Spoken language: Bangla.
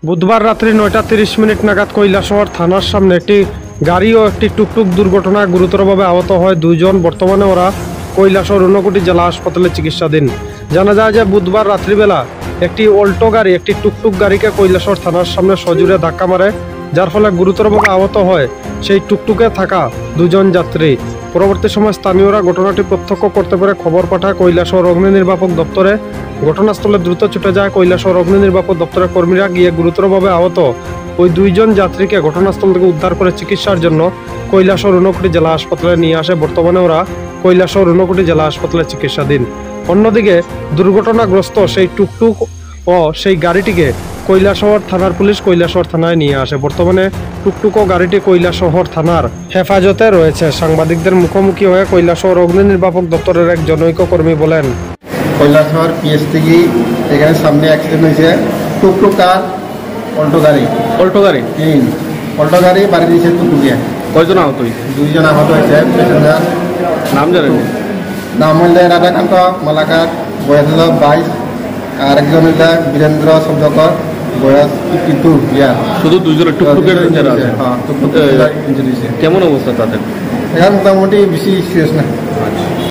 বুধবার রাত্রি 9:30 নাগাদ কৈলাসহর থানার সামনে একটি গাড়ি ও একটি টুকটুক দুর্ঘটনায় গুরুতরভাবে আহত হয় দুইজন। বর্তমানে ওরা কৈলাসহর ঊনকোটি জেলা হাসপাতালে চিকিৎসাধীন। জানা যায় যে বুধবার রাত্রিবেলা একটি অল্টো গাড়ি একটি টুকটুক গাড়িকে কৈলাসহর থানার সামনে সজোরে ধাক্কা মারে, যার ফলে গুরুতরভাবে আহত হয় সেই টুকটুকে থাকা দুজন যাত্রী। পরবর্তী সময় স্থানীয়রা ঘটনাটি প্রত্যক্ষ করতে পেরে খবর পাঠায় কৈলাসহর অগ্নি নির্বাপক দপ্তরে। ঘটনাস্থলে দ্রুত ছুটে যায় কৈলাসহর অগ্নি নির্বাপক দপ্তরের কর্মীরা, গিয়ে গুরুতরভাবে আহত ওই দুইজন যাত্রীকে ঘটনাস্থল থেকে উদ্ধার করে চিকিৎসার জন্য কৈলাসহর ঊনকোটি জেলা হাসপাতালে নিয়ে আসে। বর্তমানে ওরা কৈলাসহর ঊনকোটি জেলা হাসপাতালে চিকিৎসাধীন। অন্যদিকে দুর্ঘটনাগ্রস্ত সেই টুকটুক ও সেই গাড়িটিকে কৈলাসহর থানার পুলিশ কৈলাসহর থানায় নিয়ে আসে। বর্তমানে টুকটুক ও গাড়িটি কৈলাসহর থানার হেফাজতে রয়েছে। সাংবাদিকদের মুখোমুখি হয়ে কৈলাসহর অগ্নি নির্বাপক দপ্তরের এক জনৈক কর্মী বলেন, কৈলাসহর পিএস থেকে এখানে সামনে অ্যাক্সিডেন্ট হয়েছে। টুকটুক আর অল্টো গাড়ি বাড়ি দিয়েছে টুকটুকিয়া। কয়জন আহত? দুইজন আহত হয়েছে। প্যাসেঞ্জার নাম জানেন? নাম হইলে রাধাকান্ত মালাকার, বয়স হল 22, আর একজন হইলে বীরেন্দ্র শব্দকর, বয়স 52 ইয়ার। শুধু দুইজন টুকটুকের যারা আছে? হ্যাঁ, টুকটুক ইঞ্জুরি হয়েছে। কেমন অবস্থা তাদের? এখন মোটামুটি বেশি সিরিয়াস না। আচ্ছা।